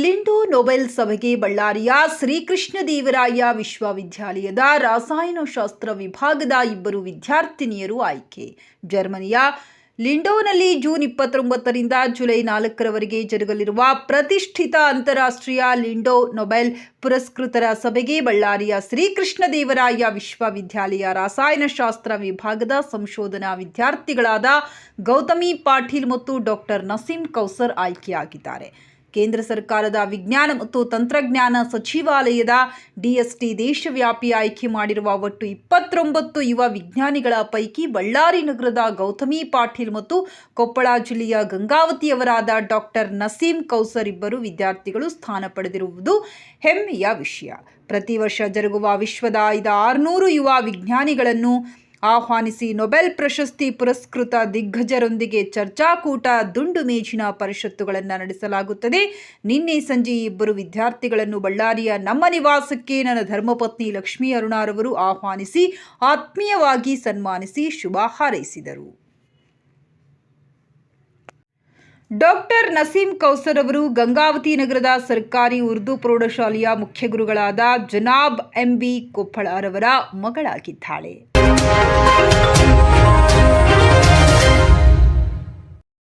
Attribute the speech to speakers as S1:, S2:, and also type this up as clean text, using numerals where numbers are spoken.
S1: ಲಿಂಡೋ Nobel ಸಭೆಗೆ ಬಳ್ಳಾರಿಯ ಶ್ರೀಕೃಷ್ಣದೇವರಾಯ ವಿಶ್ವವಿದ್ಯಾಲಯದ ರಸಾಯನಶಾಸ್ತ್ರ ವಿಭಾಗದ 2 ವಿದ್ಯಾರ್ಥಿನಿಯರು ಆಯ್ಕೆ. ಜರ್ಮನಿಯ ಲಿಂಡೋನಲ್ಲಿ ಜೂನ್ 29ರಿಂದ ಜುಲೈ 4ರವರೆಗೆ ಜರುಗಲಿರುವ ಪ್ರತಿಷ್ಠಿತ ಅಂತಾರಾಷ್ಟ್ರೀಯ ಲಿಂಡೋ ನೊಬೆಲ್ ಪುರಸ್ಕೃತರ ಸಭೆಗೆ ಬಳ್ಳಾರಿಯ ಶ್ರೀಕೃಷ್ಣದೇವರಾಯ ವಿಶ್ವವಿದ್ಯಾಲಯ ರಸಾಯನಶಾಸ್ತ್ರ ವಿಭಾಗದ ಸಂಶೋಧನಾ ವಿದ್ಯಾರ್ಥಿಗಳಾದ ಗೌತಮಿ ಪಾಟೀಲ್ ಮತ್ತು ಡಾಕ್ಟರ್ ನಸೀಂ ಕೌಸರ್ ಆಯ್ಕೆಯಾಗಿದ್ದಾರೆ. ಕೇಂದ್ರ ಸರ್ಕಾರದ ವಿಜ್ಞಾನ ಮತ್ತು ತಂತ್ರಜ್ಞಾನ ಸಚಿವಾಲಯದ ಡಿಎಸ್ಟಿ ದೇಶವ್ಯಾಪಿ ಆಯ್ಕೆ ಮಾಡಿರುವ ಒಟ್ಟು 29 ಯುವ ವಿಜ್ಞಾನಿಗಳ ಪೈಕಿ ಬಳ್ಳಾರಿ ನಗರದ ಗೌತಮಿ ಪಾಟೀಲ್ ಮತ್ತು ಕೊಪ್ಪಳ ಜಿಲ್ಲೆಯ ಗಂಗಾವತಿಯವರಾದ ಡಾಕ್ಟರ್ ನಸೀಂ ಕೌಸರ್ ಇಬ್ಬರು ವಿದ್ಯಾರ್ಥಿಗಳು ಸ್ಥಾನ ಪಡೆದಿರುವುದು ಹೆಮ್ಮೆಯ ವಿಷಯ. ಪ್ರತಿ ವರ್ಷ ಜರುಗುವ ವಿಶ್ವದ 600 ಯುವ ವಿಜ್ಞಾನಿಗಳನ್ನು ಆಹ್ವಾನಿಸಿ ನೊಬೆಲ್ ಪ್ರಶಸ್ತಿ ಪುರಸ್ಕೃತ ದಿಗ್ಗಜರೊಂದಿಗೆ ಚರ್ಚಾಕೂಟ, ದುಂಡು ಮೇಜಿನ ಪರಿಷತ್ತುಗಳನ್ನು ನಡೆಸಲಾಗುತ್ತದೆ. ನಿನ್ನೆ ಸಂಜೆ ಈ ಇಬ್ಬರು ವಿದ್ಯಾರ್ಥಿಗಳನ್ನು ಬಳ್ಳಾರಿಯ ನಮ್ಮ ನಿವಾಸಕ್ಕೆ ನನ್ನ ಧರ್ಮಪತ್ನಿ ಲಕ್ಷ್ಮೀ ಅರುಣಾರವರು ಆಹ್ವಾನಿಸಿ ಆತ್ಮೀಯವಾಗಿ ಸನ್ಮಾನಿಸಿ ಶುಭ ಹಾರೈಸಿದರು. ಡಾಕ್ಟರ್ ನಸೀಂ ಕೌಸರ್ ಅವರು ಗಂಗಾವತಿ ನಗರದ ಸರ್ಕಾರಿ ಉರ್ದು ಪ್ರೌಢಶಾಲೆಯ ಮುಖ್ಯ ಗುರುಗಳಾದ ಜನಾಬ್ ಎಂಬಿ ಕೊಪ್ಪಳರವರ ಮಗಳಾಗಿದ್ದಾಳೆ.